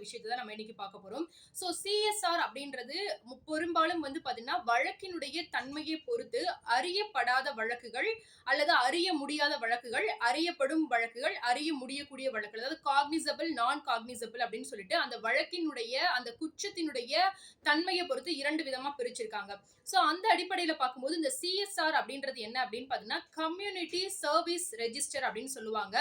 விஷயத்தை தான் நம்ம இன்னைக்கு பார்க்க போறோம். ஸோ சிஎஸ்ஆர் அப்படின்றது பெரும்பாலும் வந்து பாத்தீங்கன்னா வழக்கினுடைய தன்மையை பொறுத்து அறியப்படாத வழக்குகள் அல்லது அறிய முடியாத வழக்குகள், அறியப்படும் வழக்குகள், அறிய முடியக்கூடிய வழக்குகள், அதாவது காக்னிசபிள், நான் காக்னிசபிள் அப்படின்னு சொல்லிட்டு அந்த வழக்கினுடைய அந்த குற்றத்தினுடைய தன்மையை பொறுத்து இரண்டு விதமா பிரிச்சிருக்காங்க. ஸோ அந்த அடிப்படையில பார்க்கும்போது இந்த சிஎஸ்ஆர் அப்படின்றது என்ன அப்படின்னு பாத்தீங்கன்னா கம்யூனிட்டி சர்வீஸ் ரெஜிஸ்டர் அப்படின்னு சொல்லுவாங்க.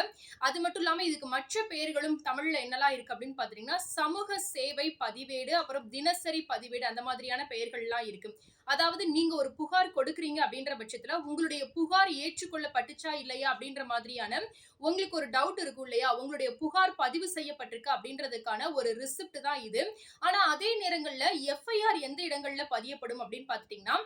அது மட்டும் இல்லாம இதுக்கு மற்ற பெயர்களும் தமிழ்ல என்னெல்லாம் இருக்கு அப்படின்னு பாத்தீங்கன்னா சமூக சேவை பதிவேடு, அப்புறம் தினசரி பதிவேடு, அந்த மாதிரியான பெயர்கள்லாம் இருக்கு. அதாவது நீங்க ஒரு புகார் கொடுக்குறீங்க அப்படின்ற பட்சத்துல உங்களுடைய புகார் ஏற்றுக்கொள்ளப்பட்டுச்சா இல்லையா அப்படின்ற மாதிரியான உங்களுக்கு ஒரு டவுட் இருக்கும் இல்லையா, உங்களுடைய புகார் பதிவு செய்யப்பட்டிருக்கு அப்படின்றதுக்கான ஒரு ரிசிப்ட் தான் இது. ஆனா அதே நேரங்கள்ல எஃப்ஐஆர் எந்த இடங்கள்ல பதியப்படும் அப்படின்னு பாத்துட்டீங்கன்னா,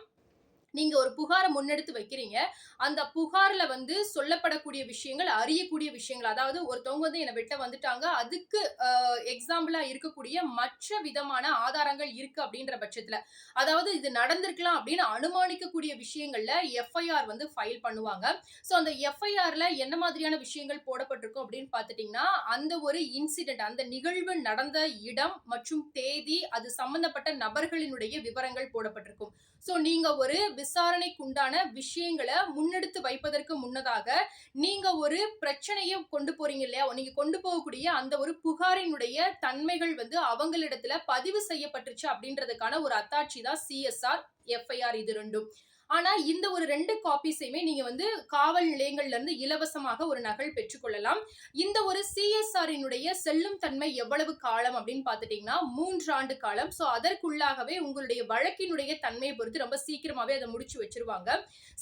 நீங்க ஒரு புகாரை முன்னெடுத்து வைக்கிறீங்க. அந்த புகார்ல வந்து சொல்லப்படக்கூடிய விஷயங்கள், அறியக்கூடிய விஷயங்கள். அதாவது ஒருத்தவங்க வந்து என்ன வெட்ட வந்துட்டாங்க. அதுக்கு எக்ஸாம்பிளா இருக்கக்கூடிய மற்ற விதமான ஆதாரங்கள் இருக்கு அப்படின்ற பட்சத்துல, அதாவது இது நடந்திருக்கலாம் அப்படின்னு அனுமானிக்கக்கூடிய விஷயங்கள்ல எஃப்ஐஆர் வந்து ஃபைல் பண்ணுவாங்க. ஸோ அந்த எஃப்ஐஆர்ல என்ன மாதிரியான விஷயங்கள் போடப்பட்டிருக்கும் அப்படின்னு பார்த்துட்டீங்கன்னா, அந்த ஒரு இன்சிடென்ட், அந்த நிகழ்வு நடந்த இடம் மற்றும் தேதி, அது சம்பந்தப்பட்ட நபர்களினுடைய விவரங்கள் போடப்பட்டிருக்கும். ஸோ நீங்க ஒரு விசாரணைக்குண்டான விஷயங்களை முன்னெடுத்து வைப்பதற்கு முன்னதாக நீங்க ஒரு பிரச்சனையை கொண்டு போறீங்க இல்லையா, நீங்க கொண்டு போகக்கூடிய அந்த ஒரு புகாரினுடைய தன்மைகள் வந்து அவங்களிடத்துல பதிவு செய்யப்பட்டுருச்சு அப்படின்றதுக்கான ஒரு அத்தாட்சி தான் சிஎஸ்ஆர், எஃப்ஐஆர் இது ரெண்டும். ஆனா இந்த ஒரு 2 காப்பீஸையுமே நீங்க வந்து காவல் நிலையங்கள்ல இருந்து இலவசமாக ஒரு நகல் பெற்றுக்கொள்ளலாம். இந்த ஒரு சிஎஸ்ஆரினுடைய செல்லும் தன்மை எவ்வளவு காலம் அப்படின்னு பார்த்துட்டீங்கன்னா 3 ஆண்டு காலம். ஸோ அதற்குள்ளாகவே உங்களுடைய வழக்கினுடைய தன்மையை பொறுத்து ரொம்ப சீக்கிரமாவே அதை முடிச்சு வச்சிருவாங்க.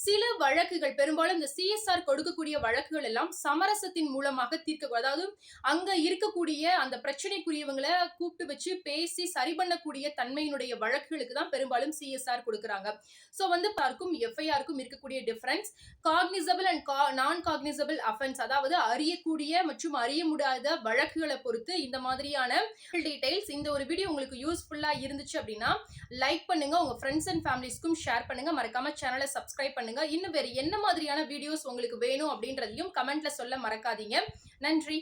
சில வழக்குகள், பெரும்பாலும் இந்த சிஎஸ்ஆர் கொடுக்கக்கூடிய வழக்குகள் எல்லாம் சமரசத்தின் மூலமாக தீர்க்க, அதாவது அங்க இருக்கக்கூடிய அந்த பிரச்சனைக்குரியவங்களை கூப்பிட்டு வச்சு பேசி சரி பண்ணக்கூடிய தன்மையினுடைய வழக்குகளுக்கு தான் பெரும்பாலும் சிஎஸ்ஆர் கொடுக்குறாங்க. ஸோ வந்து எஃப்ஐஆருக்கும் இருக்கக்கூடிய டிஃபரன்ஸ், காக்னிசபிள் அண்ட் நான் காக்னிசபிள் அஃபென்ஸ், அதாவது அறியக்கூடிய மற்றும் அறிய முடியாத வழக்குகளை பொறுத்து இந்த மாதிரியான டீடைல்ஸ். இந்த ஒரு வீடியோ உங்களுக்கு யூஸ்ஃபுல்லா இருந்துச்சு அப்படின்னா லைக் பண்ணுங்க, உங்க ஃப்ரெண்ட்ஸ் அண்ட் ஃபேமிலிஸ்க்கும் ஷேர் பண்ணுங்க, மறக்காம சேனலை சப்ஸ்கிரைப் பண்ணுங்க. இன்னும் வேற என்ன மாதிரியான வீடியோஸ் உங்களுக்கு வேணும் அப்படின்றதையும் கமெண்ட்ல சொல்ல மறக்காதீங்க. நன்றி.